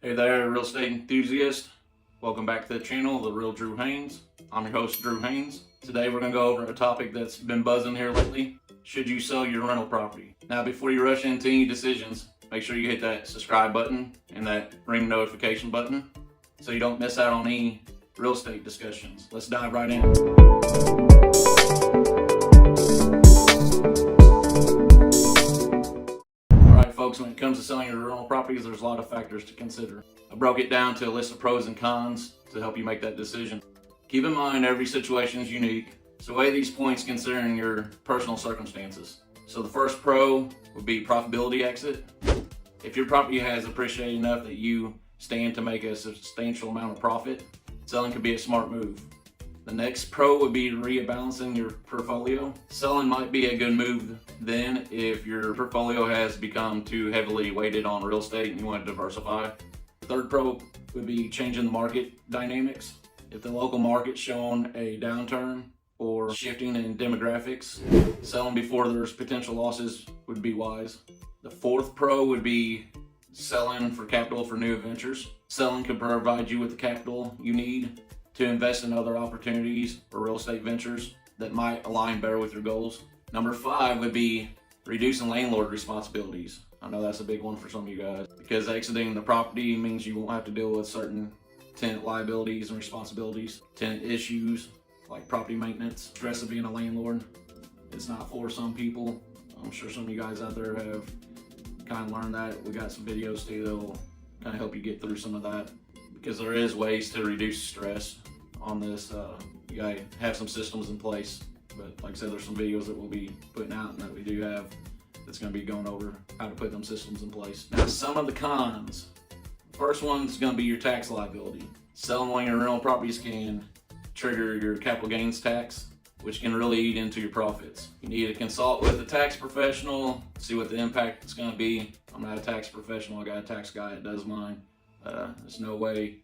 Hey there, real estate enthusiast. Welcome back to the channel, The Real Drew Haynes. I'm your host, Drew Haynes. Today we're going to go over a topic that's been buzzing here lately. Should you sell your rental property? Now, before you rush into any decisions, make sure you hit that subscribe button and that ring notification button so you don't miss out on any real estate discussions. Let's dive right in. Folks, when it comes to selling your rental properties, there's a lot of factors to consider. I broke it down to a list of pros and cons to help you make that decision. Keep in mind every situation is unique, so weigh these points considering your personal circumstances. So the first pro would be profitability exit. If your property has appreciated enough that you stand to make a substantial amount of profit, selling could be a smart move. The next pro would be rebalancing your portfolio. Selling might be a good move then if your portfolio has become too heavily weighted on real estate and you want to diversify. The third pro would be changing the market dynamics. If the local market's showing a downturn or shifting in demographics, selling before there's potential losses would be wise. The fourth pro would be selling for capital for new ventures. Selling can provide you with the capital you need to invest in other opportunities or real estate ventures that might align better with your goals. Number 5 would be reducing landlord responsibilities. I know that's a big one for some of you guys because exiting the property means you won't have to deal with certain tenant liabilities and responsibilities, tenant issues like property maintenance, stress of being a landlord. It's not for some people. I'm sure some of you guys out there have kind of learned that. We got some videos too that will kind of help you get through some of that, because there is ways to reduce stress on this. You gotta have some systems in place, but like I said, there's some videos that we'll be putting out and that we do have that's gonna be going over how to put them systems in place. Now, some of the cons. First one's gonna be your tax liability. Selling one of your rental properties can trigger your capital gains tax, which can really eat into your profits. You need to consult with a tax professional, see what the impact is gonna be. I'm not a tax professional, I got a tax guy that does mine. There's no way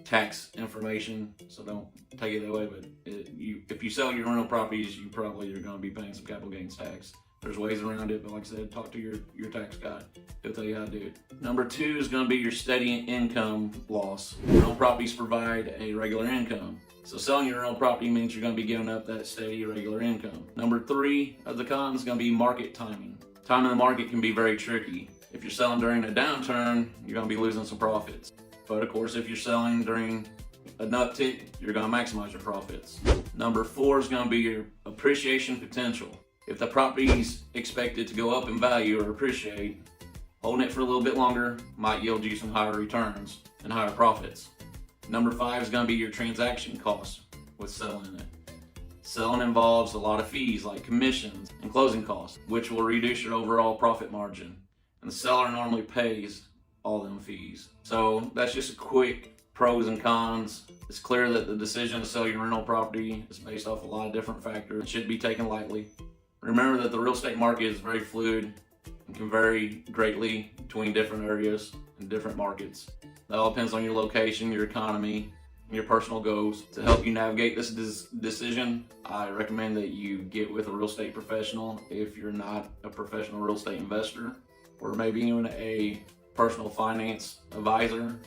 tax information, so don't take it that way, but if you sell your rental properties, you probably are going to be paying some capital gains tax. There's ways around it, but like I said, talk to your tax guy. He'll tell you how to do it. Number 2 is going to be your steady income loss. Rental properties provide a regular income, so selling your rental property means you're going to be giving up that steady regular income. Number 3 of the cons is going to be market timing. Timing the market can be very tricky. If you're selling during a downturn, you're going to be losing some profits. But of course, if you're selling during an uptick, you're going to maximize your profits. Number 4 is going to be your appreciation potential. If the property is expected to go up in value or appreciate, holding it for a little bit longer might yield you some higher returns and higher profits. Number 5 is going to be your transaction costs with selling it. Selling involves a lot of fees like commissions and closing costs, which will reduce your overall profit margin. And the seller normally pays all them fees. So that's just a quick pros and cons. It's clear that the decision to sell your rental property is based off a lot of different factors. It should be taken lightly. Remember that the real estate market is very fluid and can vary greatly between different areas and different markets. That all depends on your location, your economy, and your personal goals. To help you navigate this decision, I recommend that you get with a real estate professional if you're not a professional real estate investor, or maybe even a personal finance advisor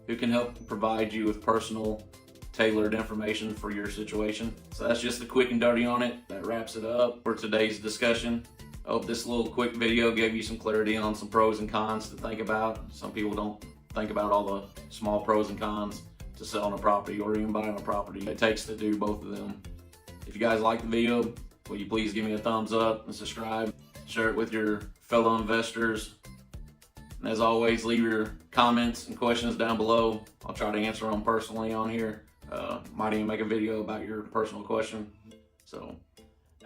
who can help provide you with personal tailored information for your situation. So that's just the quick and dirty on it. That wraps it up for today's discussion. I hope this little quick video gave you some clarity on some pros and cons to think about. Some people don't think about all the small pros and cons to selling a property or even buying a property it takes to do both of them. If you guys like the video, will you please give me a thumbs up and subscribe? Share it with your fellow investors. And as always, leave your comments and questions down below. I'll try to answer them personally on here. Might even make a video about your personal question. So,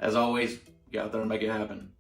as always, get out there and make it happen.